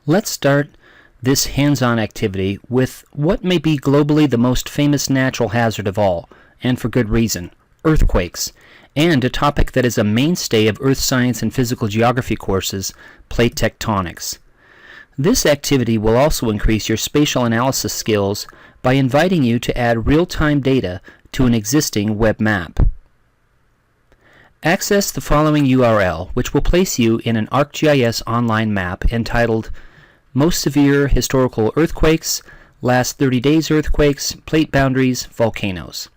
Let's start this hands-on activity with what may be globally the most famous natural hazard of all, and for good reason, earthquakes, and a topic that is a mainstay of earth science and physical geography courses, plate tectonics. This activity will also increase your spatial analysis skills by inviting you to add real-time data to an existing web map. Access the following URL, which will place you in an ArcGIS Online map entitled Most Severe Historical Earthquakes, Last 30 Days Earthquakes, Plate Boundaries, Volcanoes.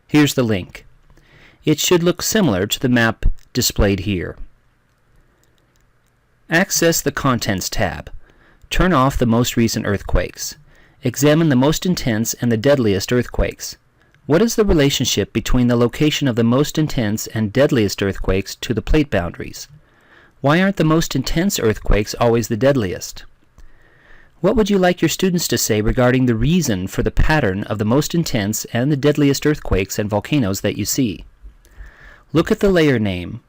Here's the link. It should look similar to the map displayed here. Access the Contents tab. Turn off the most recent earthquakes. Examine the most intense and the deadliest earthquakes. What is the relationship between the location of the most intense and deadliest earthquakes to the plate boundaries? Why aren't the most intense earthquakes always the deadliest? What would you like your students to say regarding the reason for the pattern of the most intense and the deadliest earthquakes and volcanoes that you see? Look at the layer name,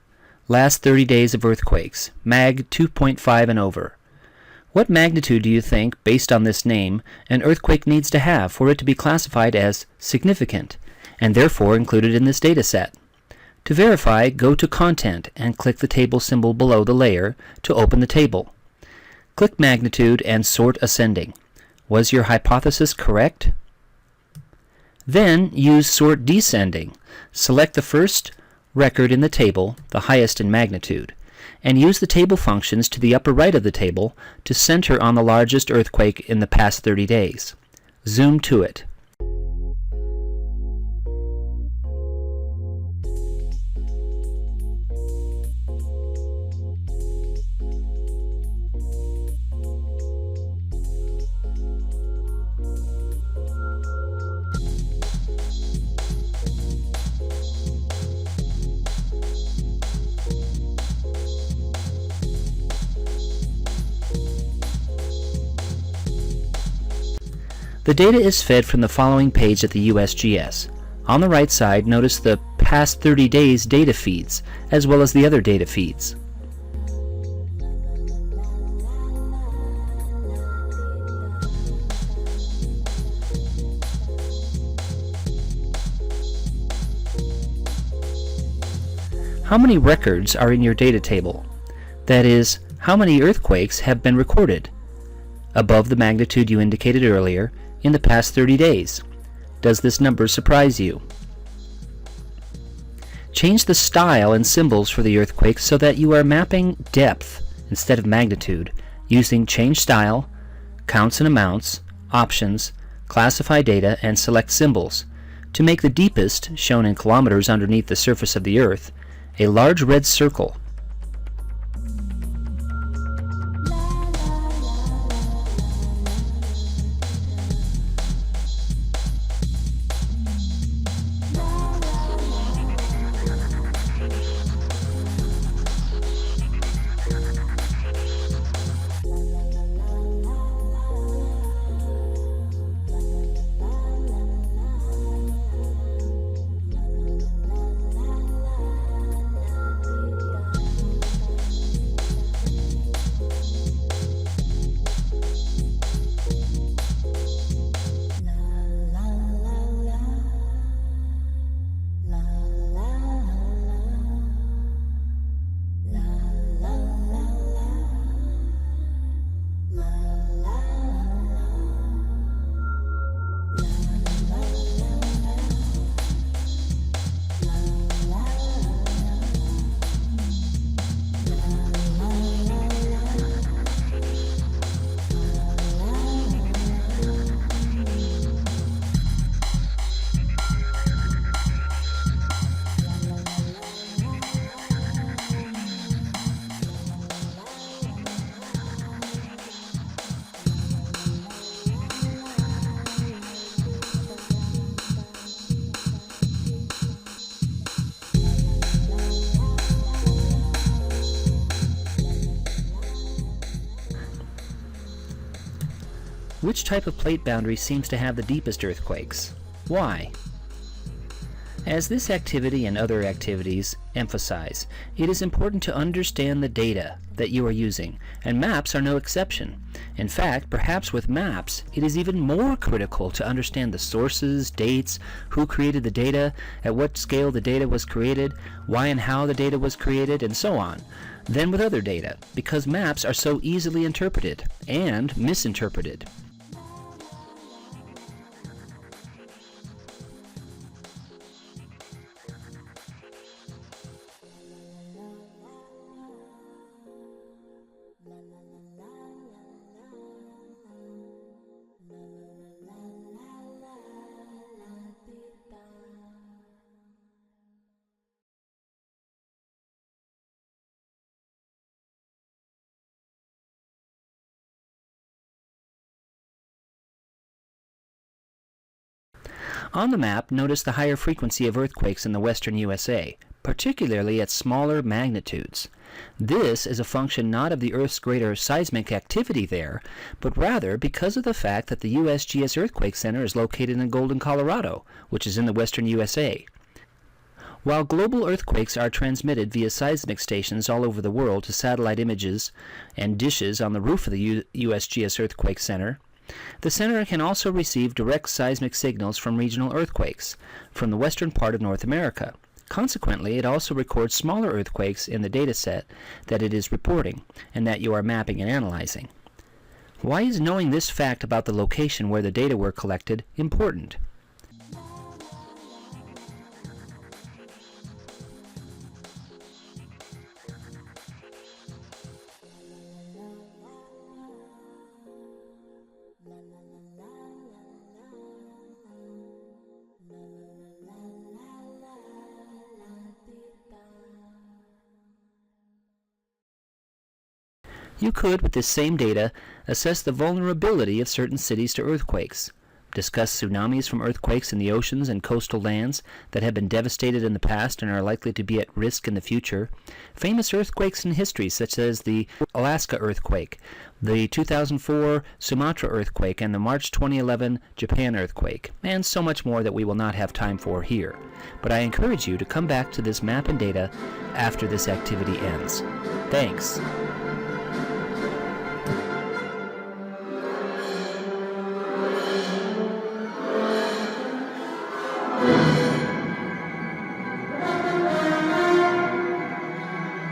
Last 30 Days of Earthquakes, Mag 2.5 and over. What magnitude do you think, based on this name, an earthquake needs to have for it to be classified as significant, and therefore included in this data set? To verify, go to Content and click the table symbol below the layer to open the table. Click Magnitude and sort ascending. Was your hypothesis correct? Then use Sort Descending. Select the first record in the table, the highest in magnitude, and use the table functions to the upper right of the table to center on the largest earthquake in the past 30 days. Zoom to it. The data is fed from the following page at the USGS. On the right side, notice the past 30 days data feeds, as well as the other data feeds. How many records are in your data table? That is, how many earthquakes have been recorded? Above the magnitude you indicated earlier, in the past 30 days. Does this number surprise you? Change the style and symbols for the earthquakes so that you are mapping depth instead of magnitude using Change Style, Counts and Amounts, Options, Classify Data, and Select Symbols. To make the deepest, shown in kilometers underneath the surface of the Earth, a large red circle. Which type of plate boundary seems to have the deepest earthquakes? Why? As this activity and other activities emphasize, it is important to understand the data that you are using, and maps are no exception. In fact, perhaps with maps, it is even more critical to understand the sources, dates, who created the data, at what scale the data was created, why and how the data was created, and so on, than with other data, because maps are so easily interpreted and misinterpreted. On the map, notice the higher frequency of earthquakes in the western USA, particularly at smaller magnitudes. This is a function not of the Earth's greater seismic activity there, but rather because of the fact that the USGS Earthquake Center is located in Golden, Colorado, which is in the western USA. While global earthquakes are transmitted via seismic stations all over the world to satellite images and dishes on the roof of the USGS Earthquake Center, the center can also receive direct seismic signals from regional earthquakes from the western part of North America. Consequently, it also records smaller earthquakes in the data set that it is reporting and that you are mapping and analyzing. Why is knowing this fact about the location where the data were collected important? You could, with this same data, assess the vulnerability of certain cities to earthquakes, discuss tsunamis from earthquakes in the oceans and coastal lands that have been devastated in the past and are likely to be at risk in the future, famous earthquakes in history such as the Alaska earthquake, the 2004 Sumatra earthquake, and the March 2011 Japan earthquake, and so much more that we will not have time for here. But I encourage you to come back to this map and data after this activity ends. Thanks.